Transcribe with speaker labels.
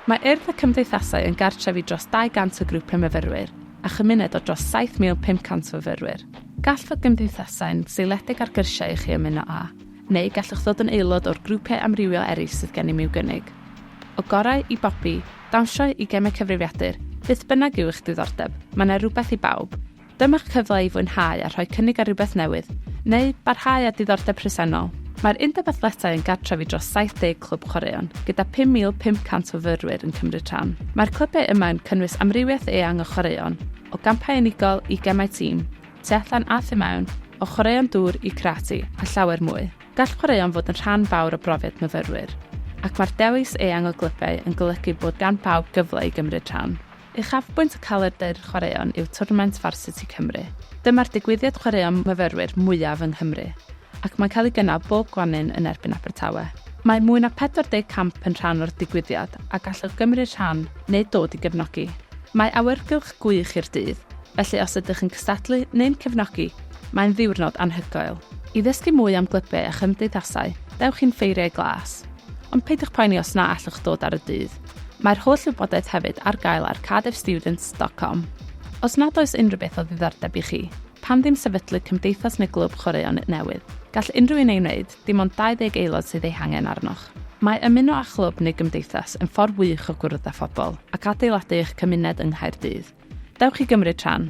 Speaker 1: Mae Urdd y Gymdeithasau yn gartrefi dros 200 o grwpiau myfyrwyr a chymuned o dros 7,500 o fyfyrwyr. Gall fod Gymdeithasau'n seiliedig ar gyrsiau i chi ymuno â, neu gallwch ddod yn aelod o'r grwpiau amrywio eraill sydd gennym i'w gynnig. O gorau i bobi, dawnsio i gemau cyfrifiadur, beth bynnag yw eich diddordeb, mae yna rhywbeth i bawb. Dyma'ch cyfle i fwynhau a rhoi cynnig ar rhywbeth newydd, neu barhau a diddordeb presennol. Mae'r Undeb Athletaidd yn gartrefi dros 70 clwb chwaraeon, gyda 5,500 o fyfyrwyr yn cymryd rhan. Mae'r clybau yma yn cynnwys amrywiaeth eang o chwaraeon, o gampau unigol i gemau tîm, tu allan a thu mewn, o chwaraeon dŵr i crati a llawer mwy. Gall chwaraeon fod yn rhan fawr o brofiad myfyrwyr, ac mae'r dewis eang o glybau yn golygu bod gan bawb gyfle i gymryd rhan. Uchafbwynt y calendr chwaraeon yw Twrnament Varsity Cymru. Dyma'r digwyddiad chwaraeon myfyrwyr mwyaf yng Nghymru, ac mae'n cael ei gynnal bob Gwanwyn yn erbyn Abertawe. Mae mwy na 40 camp yn rhan o'r digwyddiad a gallwch gymryd rhan neu dod i gefnogi. Mae awyrgylch gwych i'r dydd, felly os ydych yn cystadlu neu'n cefnogi, mae'n ddiwrnod anhygoel. I ddysgu mwy am glybau a chymdeithasau, dewch chi'n ffeiriau glas. Ond peidiwch poeni os na allwch dod ar y dydd. Mae'r holl wybodaeth hefyd ar gael ar cardiffstudents.com. Os nad oes unrhyw beth o ddiddordeb i chi, pam ddim sefydlu cymdeithas neu glwb chwaraeon newydd? Gall unrhyw un ei wneud, dim ond 20 aelod sydd ei hangen arnoch. Mae ymuno â chlwb neu gymdeithas yn ffordd wych o gwrdd â phobl ac adeiladu eich cymuned yng Nghaerdydd. Dewch i gymryd rhan.